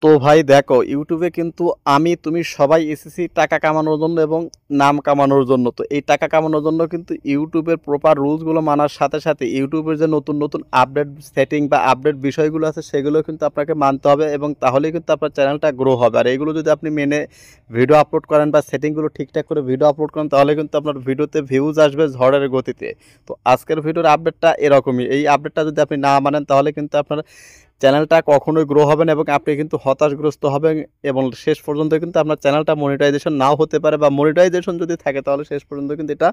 তো ভাই দেখো ইউটিউবে কিন্তু আমি তুমি সবাই এসেছি টাকা কামানোর জন্য এবং নাম কামানোর জন্য। তো এই টাকা কামানোর জন্য কিন্তু ইউটিউবের প্রপার রুলসগুলো মানার সাথে সাথে ইউটিউবের যে নতুন নতুন আপডেট সেটিং বা আপডেট বিষয়গুলো আছে সেগুলো কিন্তু আপনাকে মানতে হবে, এবং তাহলেই কিন্তু আপনার চ্যানেলটা গ্রো হবে। আর এইগুলো যদি আপনি মেনে ভিডিও আপলোড করেন বা সেটিংগুলো ঠিকঠাক করে ভিডিও আপলোড করেন, তাহলে কিন্তু আপনার ভিডিওতে ভিউজ আসবে ঝড়ের গতিতে। তো আজকের ভিডিওর আপডেটটা এরকমই, এই আপডেটটা যদি আপনি না মানেন তাহলে কিন্তু আপনার চ্যানেলটা কখনোই গ্রো হবে না এবং আপনি কিন্তু হতাশগ্রস্ত হবেন, এবং শেষ পর্যন্ত কিন্তু আপনার চ্যানেলটা মনিটাইজেশন নাও হতে পারে, বা মনিটাইজেশন যদি থাকে তাহলে শেষ পর্যন্ত কিন্তু এটা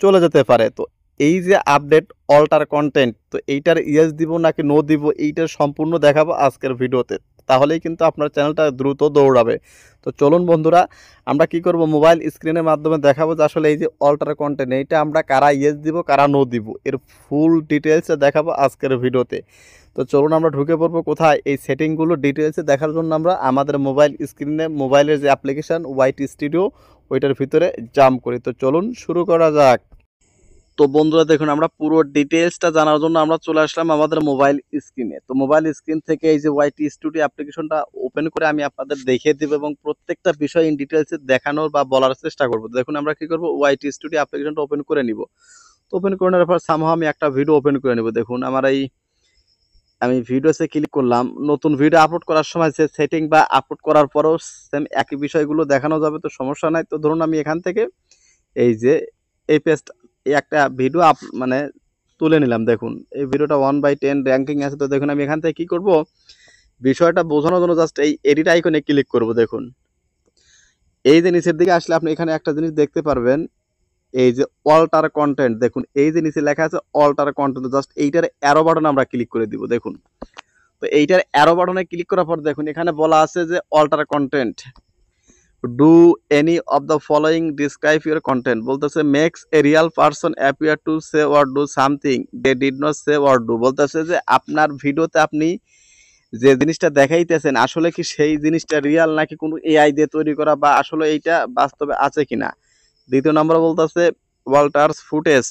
চলে যেতে পারে। তো এই যে আপডেট অল্টার কন্টেন্ট, তো এইটার ইয়েস দিব নাকি নো দিব এইটার সম্পূর্ণ দেখাবো আজকের ভিডিওতে। তাহলেই কিন্তু আপনার চ্যানেলটা দ্রুত দৌড়াবে। তো চলুন বন্ধুরা, আমরা কি করব, মোবাইল স্ক্রিনের মাধ্যমে দেখাবো যে আসলে এই যে অল্টার কন্টেন্ট এইটা আমরা কারা ইয়েস দিব কারা নো দিব, এর ফুল ডিটেলসে দেখাবো আজকের ভিডিওতে। তো চলুন আমরা ঢুকে পড়বো কোথায়, এই সেটিংগুলো ডিটেলসে দেখার জন্য আমরা আমাদের মোবাইল স্ক্রিনে মোবাইলের যে অ্যাপ্লিকেশন ওয়াইটি স্টুডিও ওইটার ভিতরে জাম্প করি। তো চলুন শুরু করা যাক। তো বন্ধুরা দেখুন, আমরা পুরো ডিটেলসটা জানার জন্য আমরা চলে আসলাম আমাদের মোবাইল স্ক্রিনে। তো মোবাইল স্ক্রিন থেকে এই যে ওয়াইটি স্টুডিও অ্যাপ্লিকেশনটা ওপেন করে আমি আপনাদের দেখিয়ে দেবো এবং প্রত্যেকটা বিষয় ইন ডিটেলসে দেখানোর বা বলার চেষ্টা করবো। দেখুন আমরা কি করবো, ওয়াইটি স্টুডিও অ্যাপ্লিকেশনটা ওপেন করে নিব। তো ওপেন করে নেওয়ার পর সামহাও আমি একটা ভিডিও ওপেন করে নেব। দেখুন আমার এই আমি ভিডিওসে ক্লিক করলাম। নতুন ভিডিও আপলোড করার সময় যে সেটিং বা আপলোড করার পরেও সেম একই বিষয়গুলো দেখানো যাবে, তো সমস্যা নাই। তো ধরুন আমি এখান থেকে এই যে এই পেজটা এই একটা ভিডিও মানে তুলে নিলাম। দেখুন এই ভিডিওটা 1/10 র্যাঙ্কিং আছে। তো দেখুন আমি এখান থেকে কি করব, বিষয়টা বোঝানোর জন্য জাস্ট এই এডিট আইকনে ক্লিক করব। দেখুন এই যে নিচের দিকে আসলে আপনি এখানে একটা জিনিস দেখতে পারবেন, এই যে অল্টার কন্টেন্ট। দেখুন এই যে নিচে লেখা আছে অল্টার কন্টেন্ট, জাস্ট এইটার অ্যারো বাটনে আমরা ক্লিক করে দিব। দেখুন তো এইটার অ্যারো বাটনে ক্লিক করার পর দেখুন এখানে বলা আছে যে alter content, do any of the following describe your content, বলতেছে makes a real person appear to say or do something they did not say or do, বলতেছে যে আপনার ভিডিওতে আপনি যে জিনিসটা দেখাইতেছেন আসলে কি সেই জিনিসটা রিয়াল নাকি কোনো এআই দিয়ে তৈরি করা, বা আসলে এইটা বাস্তবে আছে কিনা। দ্বিতীয় নম্বর বলতেছে alters footage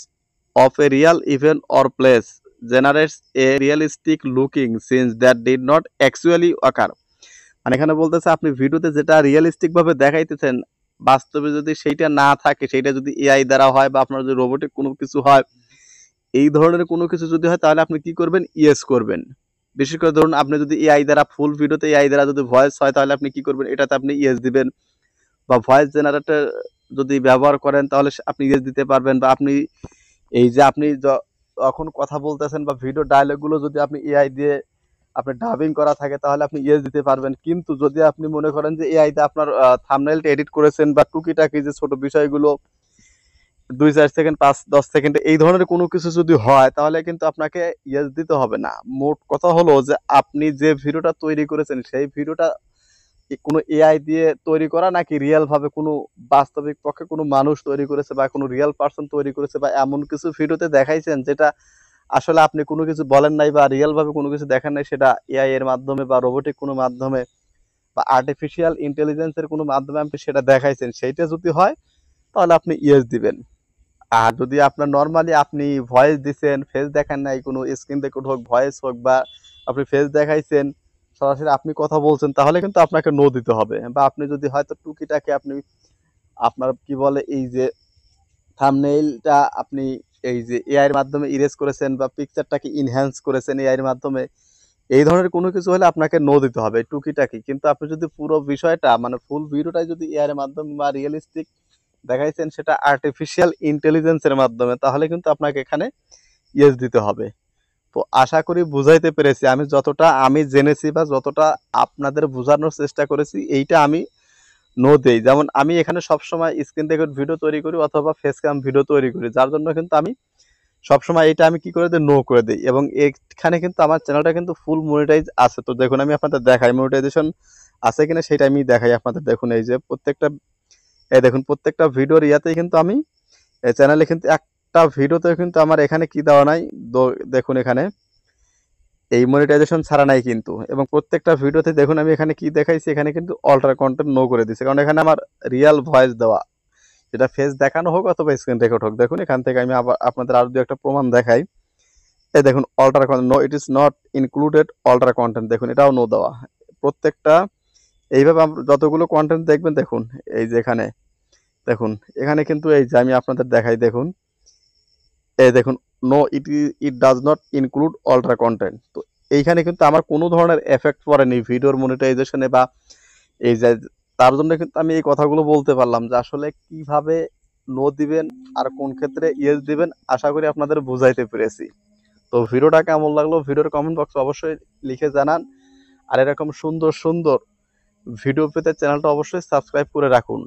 of a real event or place generates a realistic looking scenes that did not actually occur, মানে এখানে বলতেছে আপনি ভিডিওতে যেটা রিয়েলিস্টিক ভাবে দেখাইতেছেন বাস্তবে যদি সেইটা না থাকে, সেইটা যদি এআই দ্বারা হয় বা আপনার যদি রোবোটিক কোনো কিছু হয়, এই ধরনের কোনো কিছু যদি হয় তাহলে আপনি কি করবেন, ইয়েস করবেন। বিশেষ করে ধরুন আপনি যদি এআই দ্বারা ফুল ভিডিওতে এআই দ্বারা যদি ভয়েস হয় তাহলে আপনি কি করবেন, এটাতে আপনি ইয়েস দিবেন। বা ভয়েস জেনারেটর যদি ব্যবহার করেন তাহলে আপনি ইয়েস দিতে পারবেন। বা আপনি এই যে আপনি যখন কথা বলতেছেন বা ভিডিও ডায়লগগুলো যদি আপনি এআই দিয়ে আপনি ডাবিং করা থাকে তাহলে আপনি ইয়েস দিতে পারবেন। কিন্তু যদি আপনি মনে করেন যে এআই তে আপনার থাম্বনেইলটা এডিট করেছেন বা টুকিটাকি যে ছোট বিষয়গুলো 2-4 সেকেন্ড 5-10 সেকেন্ড এই ধরনের কোনো কিছু যদি হয় তাহলে কিন্তু আপনাকে ইয়েস দিতে হবে না। মোট কথা হলো যে আপনি যে ভিডিওটা তৈরি করেছেন সেই ভিডিওটা কোনো এআই দিয়ে তৈরি করা নাকি রিয়েল ভাবে কোনো বাস্তবিক পক্ষে কোনো মানুষ তৈরি করেছে বা কোনো রিয়েল পার্সন তৈরি করেছে, বা এমন কিছু ভিডিওতে দেখাইছেন যেটা আসলে আপনি কোনো কিছু বলেন নাই বা রিয়েল ভাবে কোনো কিছু দেখেন নাই, সেটা এআই এর মাধ্যমে বা রোবোটিক কোনো মাধ্যমে বা আর্টিফিশিয়াল ইন্টেলিজেন্সের কোনো মাধ্যমে আপনি সেটা দেখাইছেন, সেইটা যদি হয় তাহলে আপনি ইয়েস দিবেন। আর যদি আপনার নর্মালি আপনি ভয়েস দিছেন, ফেস দেখান নাই, কোনো স্ক্রিন রেকর্ড হোক ভয়েস হোক বা আপনি ফেস দেখাইছেন, সরাসরি আপনি কথা বলছেন, তাহলে কিন্তু আপনাকে নো দিতে হবে। বা আপনি যদি হয়তো টুকিটাকে আপনি আপনার কি বলে এই যে থাম্বনেইলটা আপনি এই যে এআই এর মাধ্যমে ইরেজ করেছেন বা পিকচারটাকে ইনহ্যান্স করেছেন এআই এর মাধ্যমে, এই ধরনের কোনো কিছু হলে আপনাকে নো দিতে হবে টুকিটাকি। কিন্তু আপনি যদি পুরো বিষয়টা মানে ফুল ভিডিওটাই যদি এআই এর মাধ্যমে বা রিয়েলিস্টিক দেখাইছেন সেটা আর্টিফিশিয়াল ইন্টেলিজেন্সের মাধ্যমে, তাহলে কিন্তু আপনাকে এখানে ইয়েস দিতে হবে। তো আশা করি বুঝাইতে পেরেছি, আমি যতটা আমি জেনেছি বা যতটা আপনাদের বোঝানোর চেষ্টা করেছি এইটা আমি নো দেই। যেমন আমি এখানে সবসময় স্ক্রিন রেকর্ড ভিডিও তৈরি করি অথবা ফেস ক্যাম ভিডিও তৈরি করি, যার জন্য কিন্তু আমি সবসময় এটা আমি কি করে দিই, নো করে দিই। এবং এখানে কিন্তু আমার চ্যানেলটা কিন্তু ফুল মনিটাইজ আছে। তো দেখুন আমি আপনাদের দেখাই মনিটাইজেশন আছে কিনা, সেটা আমি দেখাই আপনাদের। দেখুন এই যে প্রত্যেকটা এই দেখুন প্রত্যেকটা ভিডিওর ইয়াতেই কিন্তু আমি চ্যানেলে কিন্তু একটা ভিডিওতে কিন্তু আমার এখানে কি দেওয়া নাই, দেখুন এখানে এই মনিটাইজেশন ছাড়া নাই কিন্তু। এবং প্রত্যেকটা ভিডিওতে দেখুন আমি এখানে কি দেখাইছি, এখানে কিন্তু অল্টার কন্টেন্ট নো করে দিয়েছে, কারণ এখানে আমার রিয়েল ভয়েস দেওয়া, যেটা ফেস দেখানো হোক অথবা স্ক্রিন রেকর্ড হোক। দেখুন এখান থেকে আমি আবার আপনাদের আরো দু একটা প্রমাণ দেখাই। এই দেখুন alter content no, it is not included alter content, দেখুন এটাও নো দেওয়া। প্রত্যেকটা এইভাবে যতগুলো কন্টেন্ট দেখবেন দেখুন, এই যে এখানে দেখুন, এখানে কিন্তু এই যে আমি আপনাদের দেখাই, দেখুন এই দেখুন, no it does not include ultra content. তো এইখানে কিন্তু আমার কোনো ধরনের এফেক্ট পড়েনি ভিডিওর মনিটাইজেশনে বা এই যে, তার জন্য কিন্তু আমি এই কথাগুলো বলতে পারলাম যে আসলে কিভাবে নো দিবেন আর কোন ক্ষেত্রে ইয়েস দিবেন। আশা করি আপনাদের বুঝাইতে পেরেছি। তো ভিডিওটা কেমন লাগলো ভিডিওর কমেন্ট বক্সে অবশ্যই লিখে জানান। আর এরকম সুন্দর সুন্দর ভিডিও পেতে চ্যানেলটা অবশ্যই সাবস্ক্রাইব করে রাখুন।